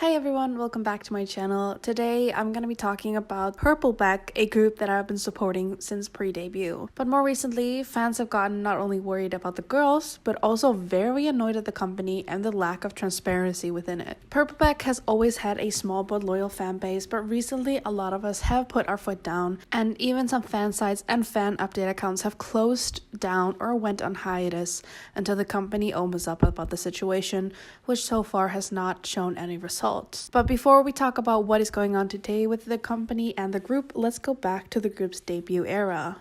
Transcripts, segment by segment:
Hi everyone, welcome back to my channel. Today I'm going to be talking about PurpleBeck, a group that I've been supporting since pre-debut. But more recently, fans have gotten not only worried about the girls, but also very annoyed at the company and the lack of transparency within it. PurpleBeck has always had a small but loyal fan base, but recently a lot of us have put our foot down, and even some fan sites and fan update accounts have closed down or went on hiatus until the company opens up about the situation, which so far has not shown any results. But before we talk about what is going on today with the company and the group, let's go back to the group's debut era.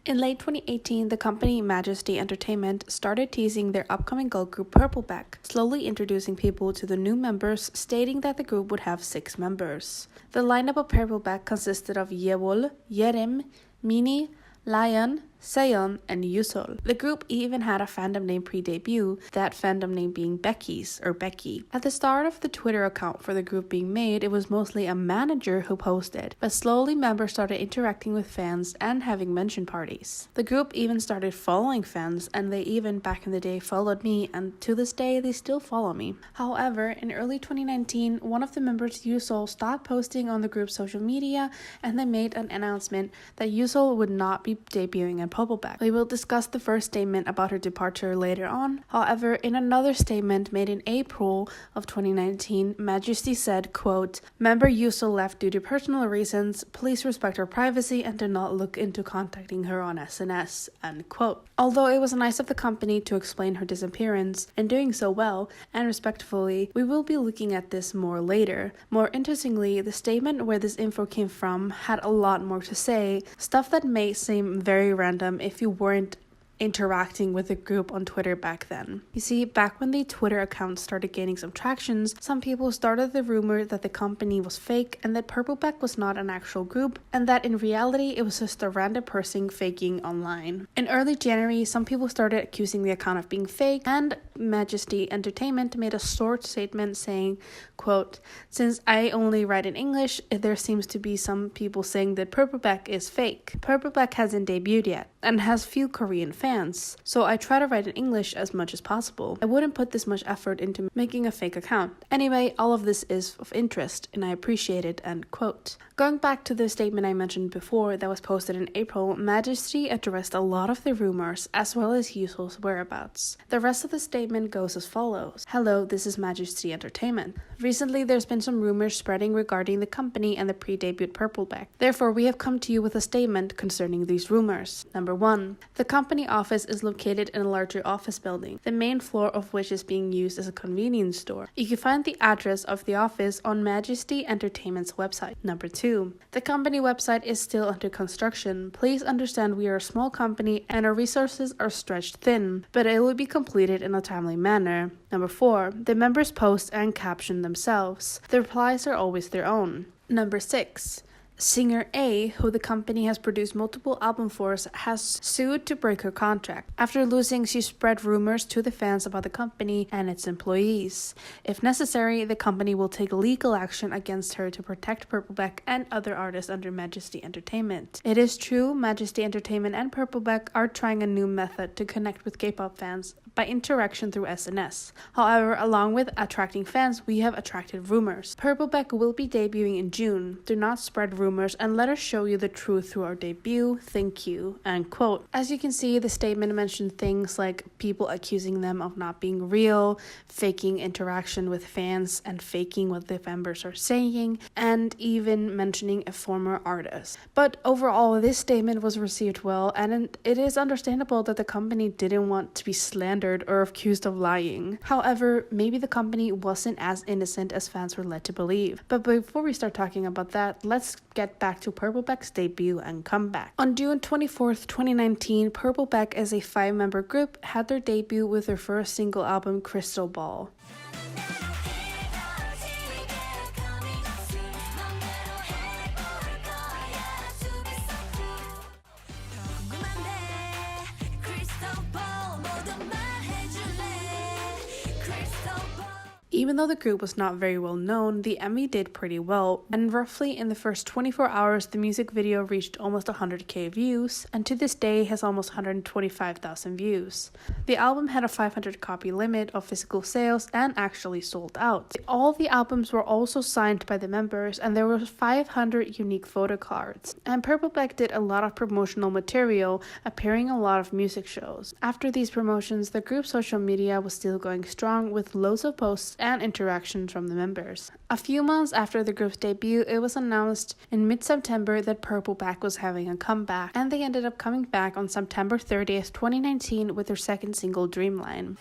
In late 2018, the company Majesty Entertainment started teasing their upcoming girl group PurpleBeck, slowly introducing people to the new members, stating that the group would have 6 members. The lineup of PurpleBeck consisted of Yewol, Yerim, Mini, Lion, Seon, and Yusol. The group even had a fandom name pre-debut, that fandom name being Becky's or Becky. At the start of the Twitter account for the group being made, it was mostly a manager who posted, but slowly members started interacting with fans and having mention parties. The group even started following fans, and they even back in the day followed me, and to this day they still follow me. However, in early 2019, one of the members, Yusol, stopped posting on the group's social media, and they made an announcement that Yusol would not be debuting in PurpleBeck. We will discuss the first statement about her departure later on. However, in another statement made in April of 2019, Majesty said, quote, "Member Yusol left due to personal reasons. Please respect her privacy and do not look into contacting her on SNS," end quote. Although it was nice of the company to explain her disappearance, and doing so well and respectfully, we will be looking at this more later. More interestingly, the statement where this info came from had a lot more to say, stuff that may seem very random if you weren't interacting with the group on Twitter back then. You see, back when the Twitter account started gaining some tractions, some people started the rumor that the company was fake and that PurpleBeck was not an actual group, and that in reality it was just a random person faking online. In early January, some people started accusing the account of being fake, and Majesty Entertainment made a short statement saying, quote, "Since I only write in English, there seems to be some people saying that PurpleBeck is fake. PurpleBeck hasn't debuted yet and has few Korean fans, so I try to write in English as much as possible. I wouldn't put this much effort into making a fake account. Anyway, all of this is of interest and I appreciate it," end quote. Going back to the statement I mentioned before that was posted in April, Majesty addressed a lot of the rumors as well as Yusol's whereabouts. The rest of the statement goes as follows. "Hello, this is Majesty Entertainment. Recently, there's been some rumors spreading regarding the company and the pre-debut PurpleBeck. Therefore, we have come to you with a statement concerning these rumors. Number 1. The company office is located in a larger office building, the main floor of which is being used as a convenience store. You can find the address of the office on Majesty Entertainment's website. Number 2. The company website is still under construction. Please understand we are a small company and our resources are stretched thin, but it will be completed in a timely manner. Number 4. The members post and caption themselves. The replies are always their own. Number 6. Singer A, who the company has produced multiple albums for, has sued to break her contract. After losing, she spread rumors to the fans about the company and its employees. If necessary, the company will take legal action against her to protect PurpleBeck and other artists under Majesty Entertainment. It is true, Majesty Entertainment and PurpleBeck are trying a new method to connect with K-pop fans by interaction through SNS. However, along with attracting fans, we have attracted rumors. PurpleBeck will be debuting in June. Do not spread rumors and let us show you the truth through our debut. Thank you," end quote. As you can see, the statement mentioned things like people accusing them of not being real, faking interaction with fans, and faking what the members are saying, and even mentioning a former artist. But overall, this statement was received well, and it is understandable that the company didn't want to be slandered or accused of lying. However, maybe the company wasn't as innocent as fans were led to believe. But before we start talking about that, let's get back to PurpleBeck's debut and comeback. On June 24th, 2019, PurpleBeck, as a 5-member group, had their debut with their first single album, Crystal Ball. Even though the group was not very well known, the MV did pretty well, and roughly in the first 24 hours, the music video reached almost 100k views, and to this day has almost 125,000 views. The album had a 500 copy limit of physical sales and actually sold out. All the albums were also signed by the members, and there were 500 unique photo cards. And PurpleBeck did a lot of promotional material, appearing in a lot of music shows. After these promotions, the group's social media was still going strong with loads of posts and interactions from the members. A few months after the group's debut, it was announced in mid-September that PurpleBeck was having a comeback, and they ended up coming back on September 30th, 2019 with their second single, Dreamline.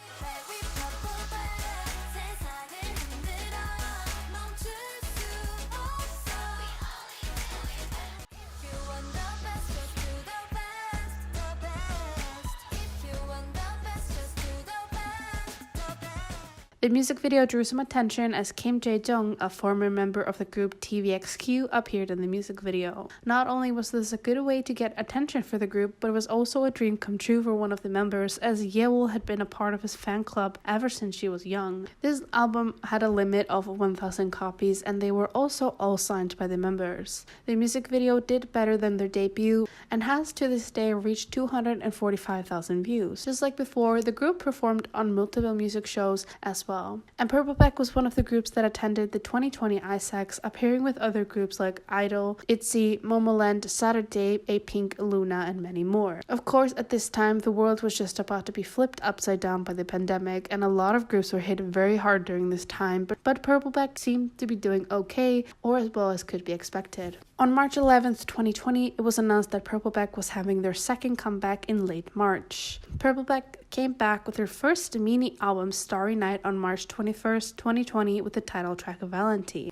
The music video drew some attention as Kim Jae-jung, a former member of the group TVXQ, appeared in the music video. Not only was this a good way to get attention for the group, but it was also a dream come true for one of the members, as Yeol had been a part of his fan club ever since she was young. This album had a limit of 1,000 copies, and they were also all signed by the members. The music video did better than their debut, and has to this day reached 245,000 views. Just like before, the group performed on multiple music shows as well. And PurpleBeck was one of the groups that attended the 2020 ISACs, appearing with other groups like Idol, ITZY, Momoland, Saturday, A-Pink, Luna, and many more. Of course, at this time, the world was just about to be flipped upside down by the pandemic, and a lot of groups were hit very hard during this time, but PurpleBeck seemed to be doing okay, or as well as could be expected. On March 11th, 2020, it was announced that PurpleBeck was having their second comeback in late March. PurpleBeck came back with their first mini album, Starry Night, on March 21st, 2020 with the title track Valentine.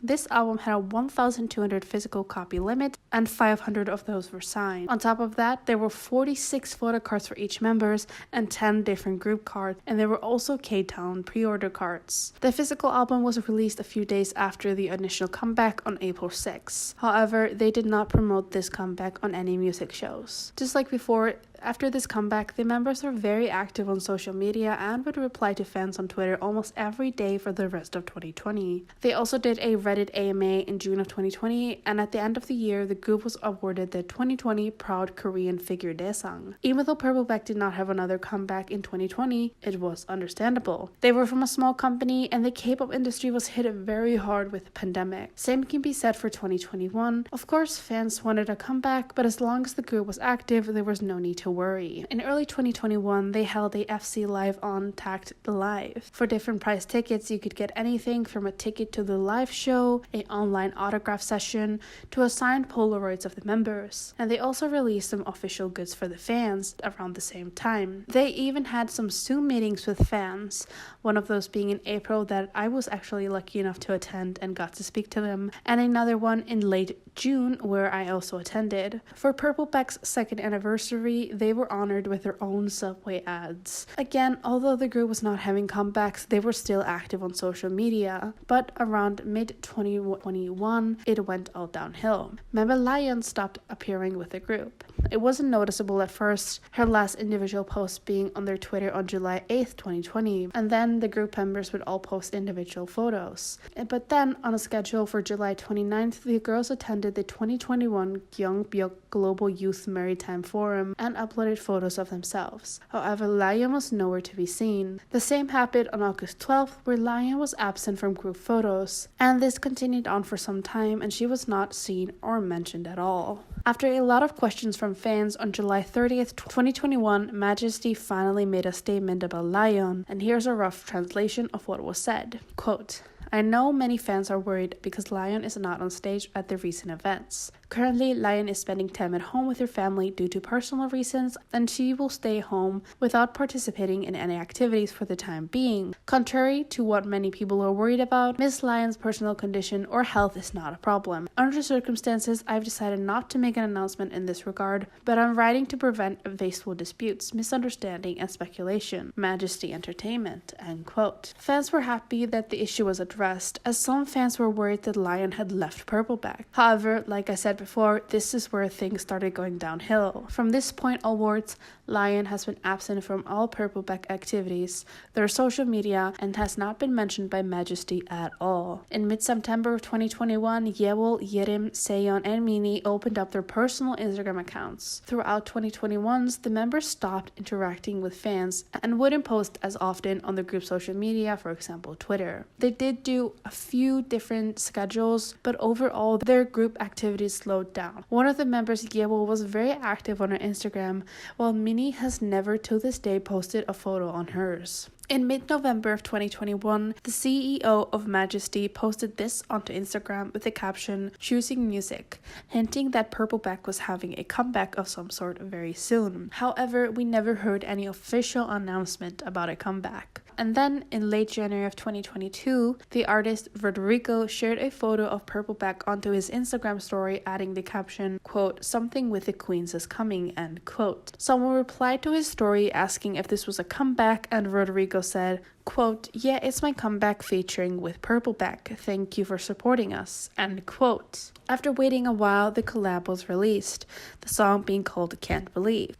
This album had a 1,200 physical copy limit, and 500 of those were signed. On top of that, there were 46 photo cards for each members and 10 different group cards, and there were also K-Town pre-order cards. The physical album was released a few days after the initial comeback on April 6. However, they did not promote this comeback on any music shows. Just like before, after this comeback, the members were very active on social media and would reply to fans on Twitter almost every day for the rest of 2020. They also did a Reddit AMA in June of 2020, and at the end of the year, the group was awarded the 2020 Proud Korean Figure Daesang. Even though PurpleBeck did not have another comeback in 2020, it was understandable. They were from a small company, and the K-pop industry was hit very hard with the pandemic. Same can be said for 2021. Of course, fans wanted a comeback, but as long as the group was active, there was no need to worry. In early 2021, they held a FC Live on tagged Live. For different price tickets, you could get anything from a ticket to the live show, an online autograph session, to a signed Polaroids of the members. And they also released some official goods for the fans around the same time. They even had some Zoom meetings with fans, one of those being in April that I was actually lucky enough to attend and got to speak to them, and another one in late June where I also attended. For PurpleBeck's second anniversary, they were honored with their own Subway ads. Again, although the group was not having comebacks, they were still active on social media, but around mid-2021, it went all downhill. Member Lion stopped appearing with the group. It wasn't noticeable at first, her last individual post being on their Twitter on July 8th, 2020, and then the group members would all post individual photos. But then, on a schedule for July 29th, the girls attended the 2021 Gyeongbyuk Global Youth Maritime Forum and uploaded photos of themselves. However, Lion was nowhere to be seen. The same happened on August 12th, where Lion was absent from group photos, and this continued on for some time, and she was not seen or mentioned at all. After a lot of questions from fans, on July 30th, 2021, Majesty finally made a statement about Lion, and here's a rough translation of what was said. Quote, I know many fans are worried because Lion is not on stage at the recent events. Currently, Lion is spending time at home with her family due to personal reasons, and she will stay home without participating in any activities for the time being. Contrary to what many people are worried about, Miss Lion's personal condition or health is not a problem. Under circumstances, I've decided not to make an announcement in this regard, but I'm writing to prevent wasteful disputes, misunderstanding, and speculation. Majesty Entertainment, end quote. Fans were happy that the issue was addressed, as some fans were worried that Lion had left PurpleBeck. However, like I said before, this is where things started going downhill. From this point onwards, Lion has been absent from all PurpleBeck activities, their social media, and has not been mentioned by Majesty at all. In mid-September of 2021, Yewol, Yerim, Seon, and Mini opened up their personal Instagram accounts. Throughout 2021, the members stopped interacting with fans and wouldn't post as often on the group's social media, for example, Twitter. They did do a few different schedules, but overall, their group activities slowed down. One of the members, Yewol, was very active on her Instagram, while Mini has never to this day posted a photo on hers. In mid-November of 2021, the CEO of Majesty posted this onto Instagram with the caption, "Choosing music," hinting that PurpleBeck was having a comeback of some sort very soon. However, we never heard any official announcement about a comeback. And then, in late January of 2022, the artist Rodrigo shared a photo of PurpleBeck onto his Instagram story, adding the caption, quote, "Something with the Queens is coming," end quote. Someone replied to his story asking if this was a comeback, and Rodrigo said, quote, "Yeah, it's my comeback featuring with PurpleBeck. Thank you for supporting us," end quote. After waiting a while, the collab was released, the song being called Can't Believe.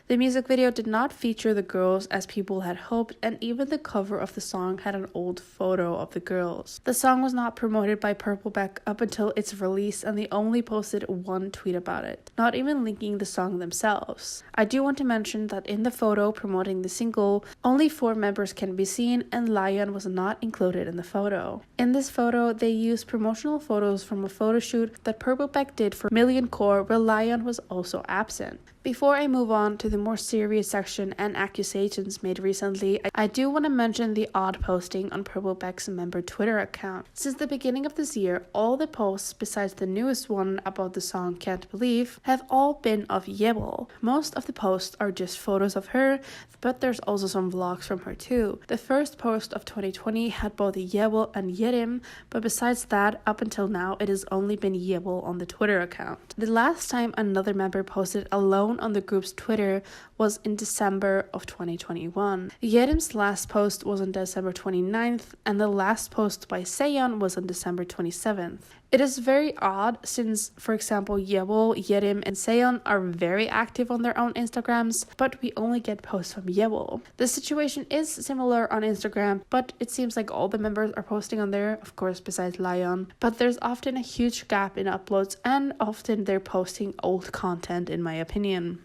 The music video did not feature the girls as people had hoped, and even the cover of the song had an old photo of the girls. The song was not promoted by PurpleBeck up until its release, and they only posted one tweet about it, not even linking the song themselves. I do want to mention that in the photo promoting the single, only 4 members can be seen, and Lion was not included in the photo. In this photo, they used promotional photos from a photo shoot that PurpleBeck did for Million Core, where Lion was also absent. Before I move on to the more serious section and accusations made recently, I do want to mention the odd posting on PurpleBeck's member Twitter account. Since the beginning of this year, all the posts, besides the newest one about the song Can't Believe, have all been of Yewol. Most of the posts are just photos of her, but there's also some vlogs from her too. The first post of 2020 had both Yewol and Yerim, but besides that, up until now, it has only been Yewol on the Twitter account. The last time another member posted alone on the group's Twitter was in December of 2021. Yerim's last post was on December 29th, and the last post by Seon was on December 27th. It is very odd since, for example, Yewol, Yerim, and Seon are very active on their own Instagrams, but we only get posts from Yewol. The situation is similar on Instagram, but it seems like all the members are posting on there, of course, besides Lion. But there's often a huge gap in uploads, and often they're posting old content, in my opinion.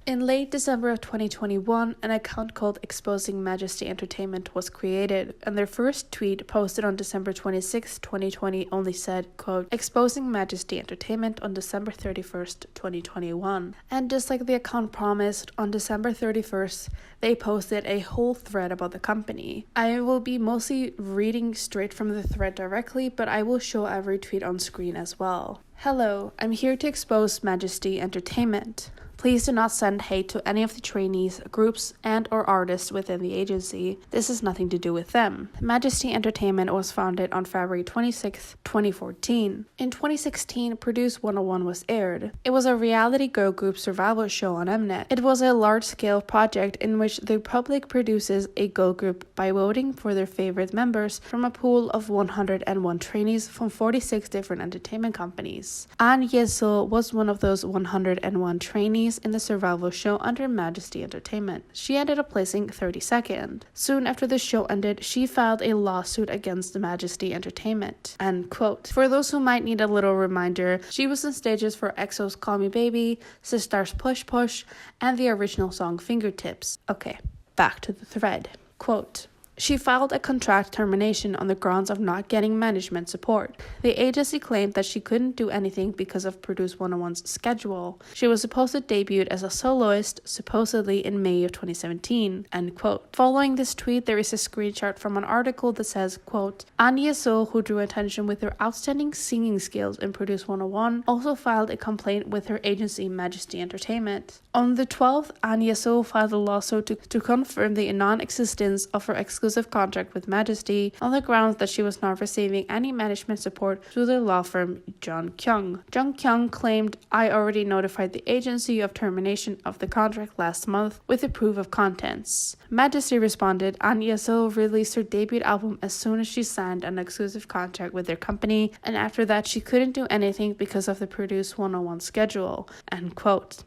In late December of 2021, an account called Exposing Majesty Entertainment was created, and their first tweet posted on December 26, 2020 only said, quote, "Exposing Majesty Entertainment on December 31st, 2021. And just like the account promised, on December 31st, they posted a whole thread about the company. I will be mostly reading straight from the thread directly, but I will show every tweet on screen as well. Hello, I'm here to expose Majesty Entertainment. Please do not send hate to any of the trainees, groups, and or artists within the agency. This has nothing to do with them. Majesty Entertainment was founded on February 26, 2014. In 2016, Produce 101 was aired. It was a reality girl group survival show on Mnet. It was a large-scale project in which the public produces a girl group by voting for their favorite members from a pool of 101 trainees from 46 different entertainment companies. An Yesil was one of those 101 trainees trainees in the survival show under Majesty Entertainment. She ended up placing 32nd. Soon after the show ended, she filed a lawsuit against Majesty Entertainment. End quote. For those who might need a little reminder, she was in stages for EXO's Call Me Baby, Sistar's Push Push, and the original song Fingertips. Okay, back to the thread. Quote, she filed a contract termination on the grounds of not getting management support. The agency claimed that she couldn't do anything because of Produce 101's schedule. She was supposed to debut as a soloist, supposedly in May of 2017, end quote. Following this tweet, there is a screenshot from an article that says, quote, Anya So, who drew attention with her outstanding singing skills in Produce 101, also filed a complaint with her agency Majesty Entertainment. On the 12th, Anya So filed a lawsuit to confirm the non-existence of her exclusive contract with Majesty on the grounds that she was not receiving any management support through the law firm Jung Kyung. Jung Kyung claimed, I already notified the agency of termination of the contract last month with a proof of contents. Majesty responded, Anya So released her debut album as soon as she signed an exclusive contract with their company, and after that she couldn't do anything because of the Produce 101 schedule, end quote.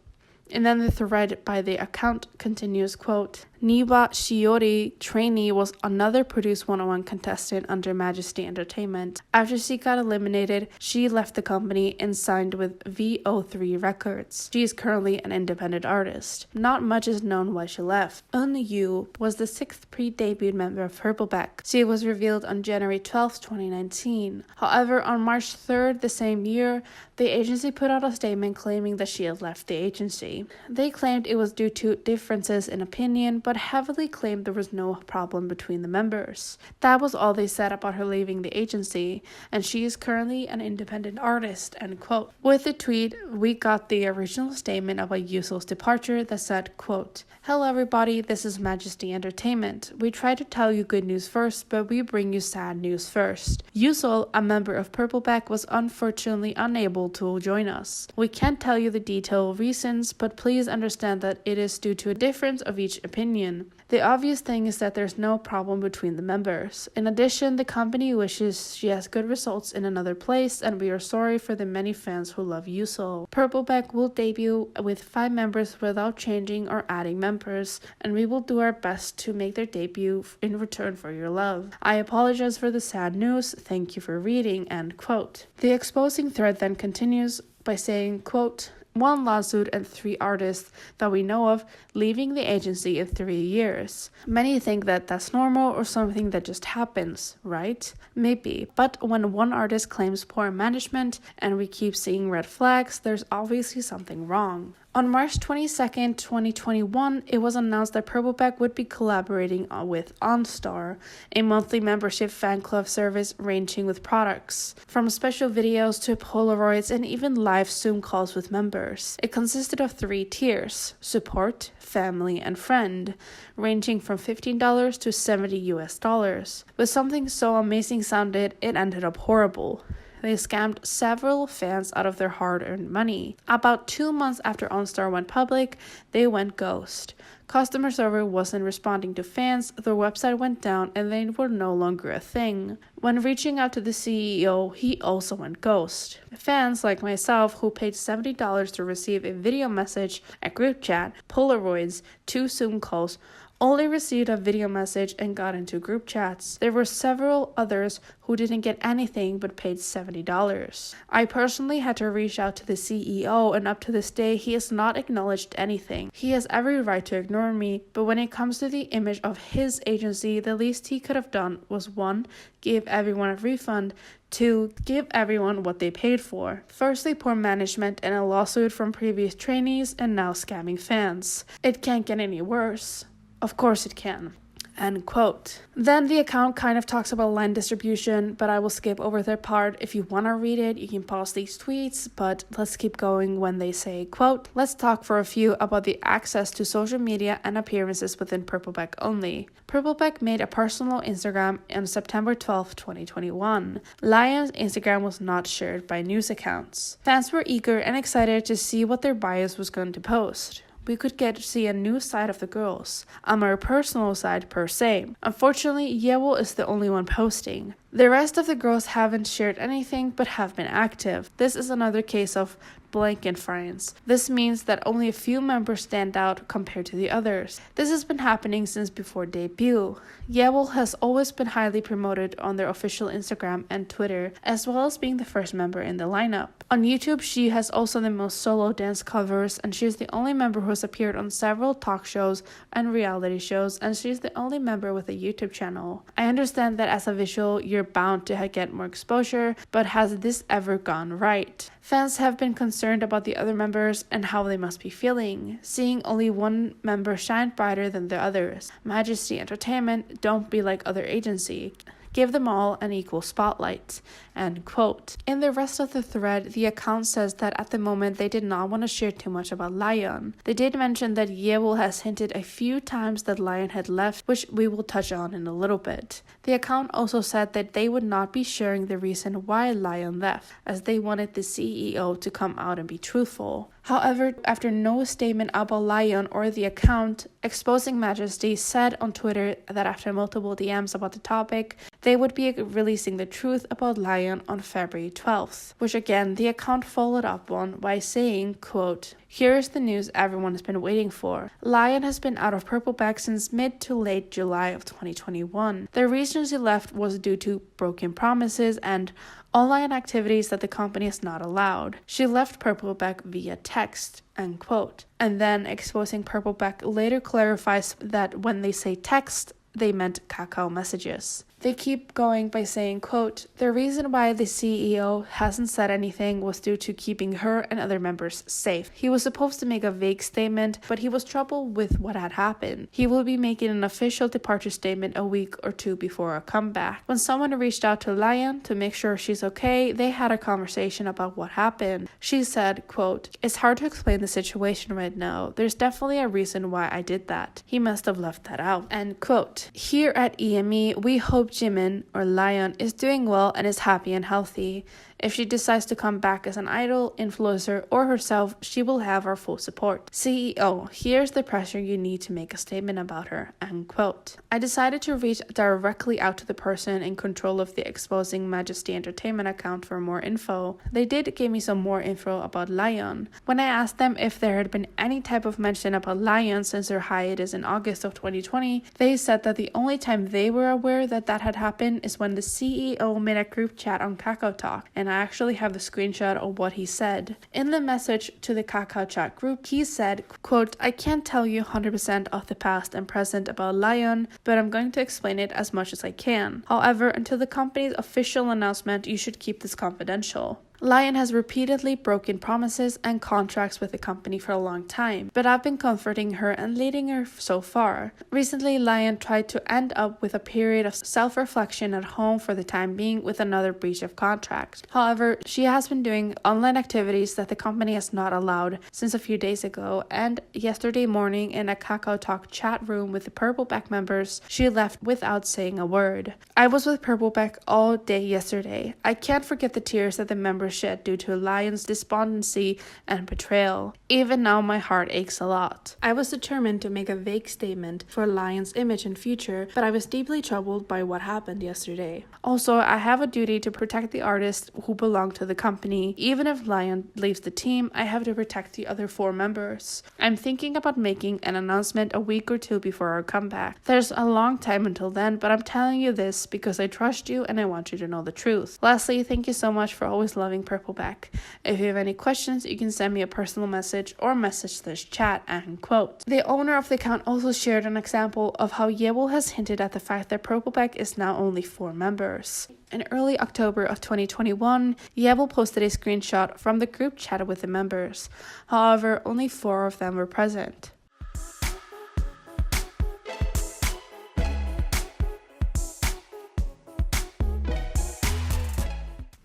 And then the thread by the account continues, quote, Niba Shiori, trainee, was another Produce 101 contestant under Majesty Entertainment. After she got eliminated, she left the company and signed with VO3 Records. She is currently an independent artist. Not much is known why she left. Eun Yu was the 6th pre-debut member of PurpleBeck. She was revealed on January 12, 2019. However, on March 3rd the same year, the agency put out a statement claiming that she had left the agency. They claimed it was due to differences in opinion, but heavily claimed there was no problem between the members. That was all they said about her leaving the agency, and she is currently an independent artist, end quote. With the tweet, we got the original statement about Yuso's departure that said, quote, Hello everybody, this is Majesty Entertainment. We try to tell you good news first, but we bring you sad news first. Yuso, a member of PurpleBeck, was unfortunately unable to join us. We can't tell you the detailed reasons, but please understand that it is due to a difference of each opinion. The obvious thing is that there's no problem between the members. In addition, the company wishes she has good results in another place, and we are sorry for the many fans who love Yuso. PurpleBeck will debut with 5 members without changing or adding members, and we will do our best to make their debut in return for your love. I apologize for the sad news. Thank you for reading, end quote. The exposing thread then continues by saying, quote, 1 lawsuit and 3 artists that we know of leaving the agency in 3 years. Many think that that's normal or something that just happens, right? Maybe, but when one artist claims poor management and we keep seeing red flags, there's obviously something wrong. On March 22nd, 2021, it was announced that PurpleBeck would be collaborating with OnStar, a monthly membership fan club service ranging with products, from special videos to Polaroids and even live Zoom calls with members. It consisted of 3 tiers: support, family, and friend, ranging from $15 to $70 US. But something so amazing sounded, it ended up horrible. They scammed several fans out of their hard-earned money. About 2 months after OnStar went public, they went ghost. Customer service wasn't responding to fans, their website went down, and they were no longer a thing. When reaching out to the CEO, he also went ghost. Fans like myself who paid $70 to receive a video message, a group chat, Polaroids, 2 Zoom calls, only received a video message and got into group chats. There were several others who didn't get anything but paid $70. I personally had to reach out to the CEO, and up to this day he has not acknowledged anything. He has every right to ignore me, but when it comes to the image of his agency, the least he could have done was 1. Give everyone a refund, 2. Give everyone what they paid for. Firstly, poor management and a lawsuit from previous trainees, and now scamming fans. It can't get any worse. Of course it can. End quote. Then the account kind of talks about line distribution, but I will skip over that part. If you want to read it, you can pause these tweets, but let's keep going when they say, quote, let's talk for a few about the access to social media and appearances within PurpleBeck only. PurpleBeck made a personal Instagram on September 12, 2021. Lion's Instagram was not shared by news accounts. Fans were eager and excited to see what their bios was going to post. We could get to see a new side of the girls, a more personal side per se. Unfortunately, Yewo is the only one posting. The rest of the girls haven't shared anything but have been active. This is another case of blanket friends. This means that only a few members stand out compared to the others. This has been happening since before debut. Yewol has always been highly promoted on their official Instagram and Twitter, as well as being the first member in the lineup. On YouTube, she has also the most solo dance covers, and she is the only member who has appeared on several talk shows and reality shows, and she is the only member with a YouTube channel. I understand that as a visual, you're bound to get more exposure, but has this ever gone right? Fans have been concerned about the other members and how they must be feeling, seeing only one member shine brighter than the others. Majesty Entertainment, don't be like other agency. Give them all an equal spotlight. End quote. In the rest of the thread, the account says that at the moment they did not want to share too much about Lion. They did mention that Yewol has hinted a few times that Lion had left, which we will touch on in a little bit. The account also said that they would not be sharing the reason why Lion left, as they wanted the CEO to come out and be truthful. However, after no statement about Lion or the account, Exposing Majesty said on Twitter that after multiple DMs about the topic, they would be releasing the truth about Lion on February 12th, which again the account followed up on by saying, quote, "Here's the news everyone has been waiting for. Lion has been out of PurpleBeck since mid to late July of 2021. The reason she left was due to broken promises and online activities that the company has not allowed. She left PurpleBeck via text." End quote. And then Exposing PurpleBeck later clarifies that when they say text, they meant Kakao messages. They keep going by saying, quote, "The reason why the CEO hasn't said anything was due to keeping her and other members safe. He was supposed to make a vague statement, but he was troubled with what had happened. He will be making an official departure statement a week or two before our comeback. When someone reached out to Lion to make sure she's okay, they had a conversation about what happened. She said, quote, 'It's hard to explain the situation right now. There's definitely a reason why I did that. He must have left that out.' End quote. Here at EME, we hope Jimin, or Lion, is doing well and is happy and healthy. If she decides to come back as an idol, influencer, or herself, she will have our full support. CEO, here's the pressure you need to make a statement about her." End quote. I decided to reach directly out to the person in control of the Exposing Majesty Entertainment account for more info. They did give me some more info about Lion. When I asked them if there had been any type of mention about Lion since her hiatus in August of 2020, they said that the only time they were aware that that had happened is when the CEO made a group chat on Kakao Talk, and I actually have the screenshot of what he said. In the message to the Kakao Chat group, he said, quote, "I can't tell you 100% of the past and present about Lion, but I'm going to explain it as much as I can. However, until the company's official announcement, you should keep this confidential. Lion has repeatedly broken promises and contracts with the company for a long time, but I've been comforting her and leading her so far. Recently, Lion tried to end up with a period of self-reflection at home for the time being with another breach of contract. However, she has been doing online activities that the company has not allowed since a few days ago, and yesterday morning in a Kakao Talk chat room with the PurpleBeck members, she left without saying a word. I was with PurpleBeck all day yesterday. I can't forget the tears that the members shed due to Lion's despondency and betrayal. Even now my heart aches a lot. I was determined to make a vague statement for Lion's image and future, but I was deeply troubled by what happened yesterday. Also, I have a duty to protect the artists who belong to the company. Even if Lion leaves the team, I have to protect the other 4 members. I'm thinking about making an announcement a week or 2 before our comeback. There's a long time until then, but I'm telling you this because I trust you and I want you to know the truth. Lastly, thank you so much for always loving PurpleBeck. If you have any questions, you can send me a personal message or message this chat." End quote. The owner of the account also shared an example of how Yewol has hinted at the fact that PurpleBeck is now only 4 members. In early October of 2021, Yewol posted a screenshot from the group chat with the members. However, only 4 of them were present.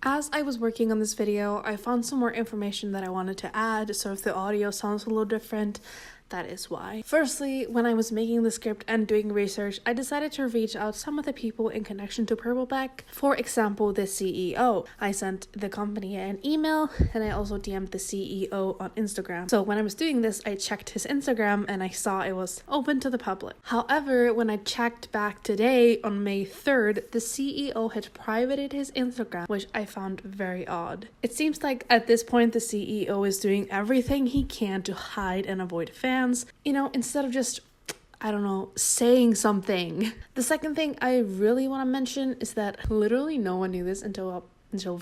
As I was working on this video, I found some more information that I wanted to add, so if the audio sounds a little different, that is why. Firstly, when I was making the script and doing research, I decided to reach out some of the people in connection to PurpleBeck. For example, the CEO. I sent the company an email and I also DM'd the CEO on Instagram. So when I was doing this, I checked his Instagram and I saw it was open to the public. However, when I checked back today on May 3rd, the CEO had privated his Instagram, which I found very odd. It seems like at this point the CEO is doing everything he can to hide and avoid fans. You know, instead of just, I don't know, saying something. The second thing I really want to mention is that literally no one knew this until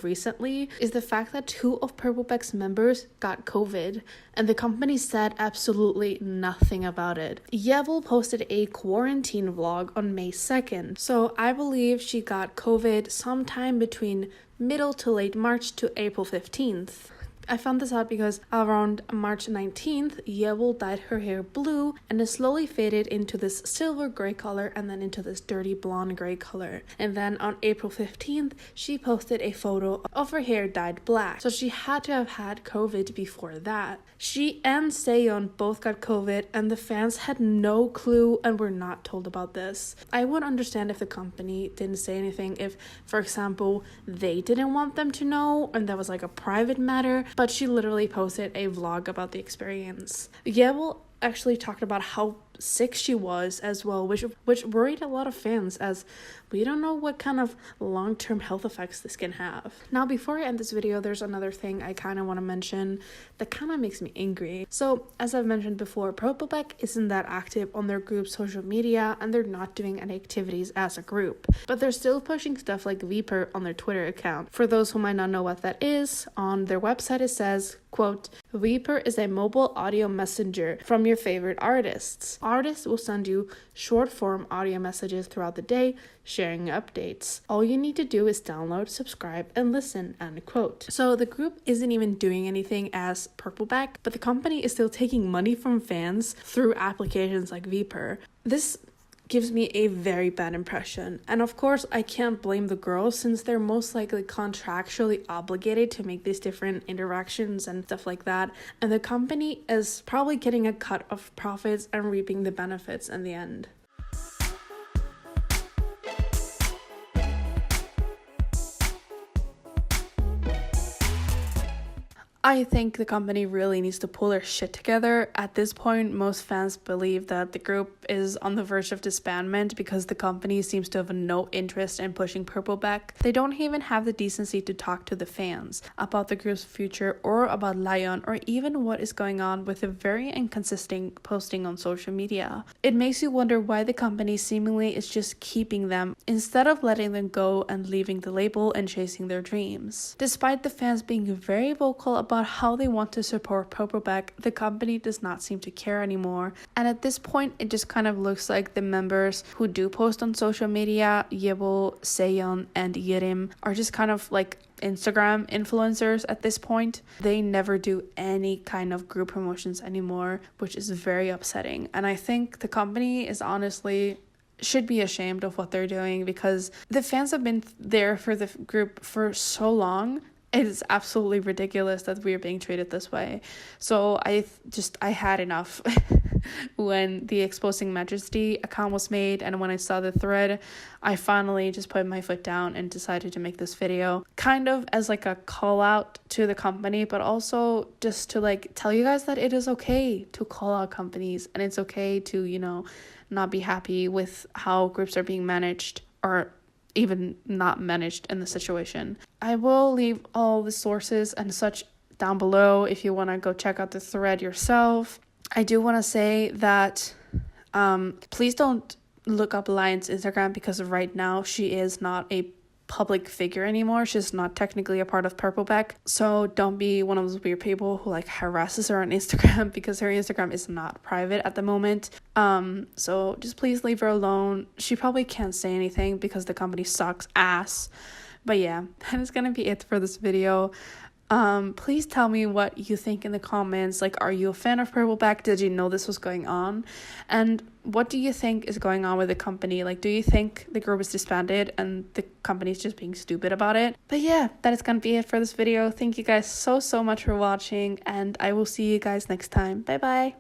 recently, is the fact that 2 of PurpleBeck's members got COVID and the company said absolutely nothing about it. Yevil posted a quarantine vlog on May 2nd, so I believe she got COVID sometime between middle to late March to April 15th. I found this out because around March 19th, Yevil dyed her hair blue and it slowly faded into this silver gray color and then into this dirty blonde gray color. And then on April 15th, she posted a photo of her hair dyed black. So she had to have had COVID before that. She and Seon both got COVID and the fans had no clue and were not told about this. I would understand if the company didn't say anything, if, for example, they didn't want them to know and that was like a private matter. But she literally posted a vlog about the experience. Yevil actually talked about how sick she was as well, which worried a lot of fans, as we don't know what kind of long-term health effects this can have. Now, before I end this video, there's another thing I kind of want to mention that kind of makes me angry. So, as I've mentioned before, PurpleBeck isn't that active on their group's social media and they're not doing any activities as a group, but they're still pushing stuff like Viper on their Twitter account. For those who might not know what that is, on their website it says, quote, "Viper is a mobile audio messenger from your favorite artists. Artists will send you short-form audio messages throughout the day, sharing updates. All you need to do is download, subscribe, and listen," end quote. So the group isn't even doing anything as PurpleBeck, but the company is still taking money from fans through applications like Viper. This gives me a very bad impression. And of course, I can't blame the girls since they're most likely contractually obligated to make these different interactions and stuff like that. And the company is probably getting a cut of profits and reaping the benefits in the end. I think the company really needs to pull their shit together. At this point, most fans believe that the group is on the verge of disbandment because the company seems to have no interest in pushing PurpleBeck. They don't even have the decency to talk to the fans about the group's future or about Lion or even what is going on with the very inconsistent posting on social media. It makes you wonder why the company seemingly is just keeping them instead of letting them go and leaving the label and chasing their dreams. Despite the fans being very vocal about how they want to support PurpleBeck, the company does not seem to care anymore. And at this point, it just kind of looks like the members who do post on social media, Yevil, Seon, and Yerim, are just kind of like Instagram influencers at this point. They never do any kind of group promotions anymore, which is very upsetting. And I think the company is honestly should be ashamed of what they're doing because the fans have been there for the group for so long. It is absolutely ridiculous that we're being treated this way. So I had enough when the Exposing Majesty account was made, and when I saw the thread, I finally just put my foot down and decided to make this video, kind of as like a call out to the company, but also just to like tell you guys that it is okay to call out companies and it's okay to, you know, not be happy with how groups are being managed or even not managed in the situation. I will leave all the sources and such down below if you want to go check out the thread yourself. I do want to say that please don't look up Lion's Instagram because right now she is not a public figure anymore. She's not technically a part of PurpleBeck, so don't be one of those weird people who like harasses her on Instagram because her Instagram is not private at the moment. So just please leave her alone. She probably can't say anything because the company sucks ass. But yeah, that is gonna be it for this video. Please tell me what you think in the comments. Like, are you a fan of PurpleBeck? Did you know this was going on? And what do you think is going on with the company? Like, do you think the group is disbanded and the company's just being stupid about it? But yeah, that is gonna be it for this video. Thank you guys so much for watching, and I will see you guys next time. Bye bye.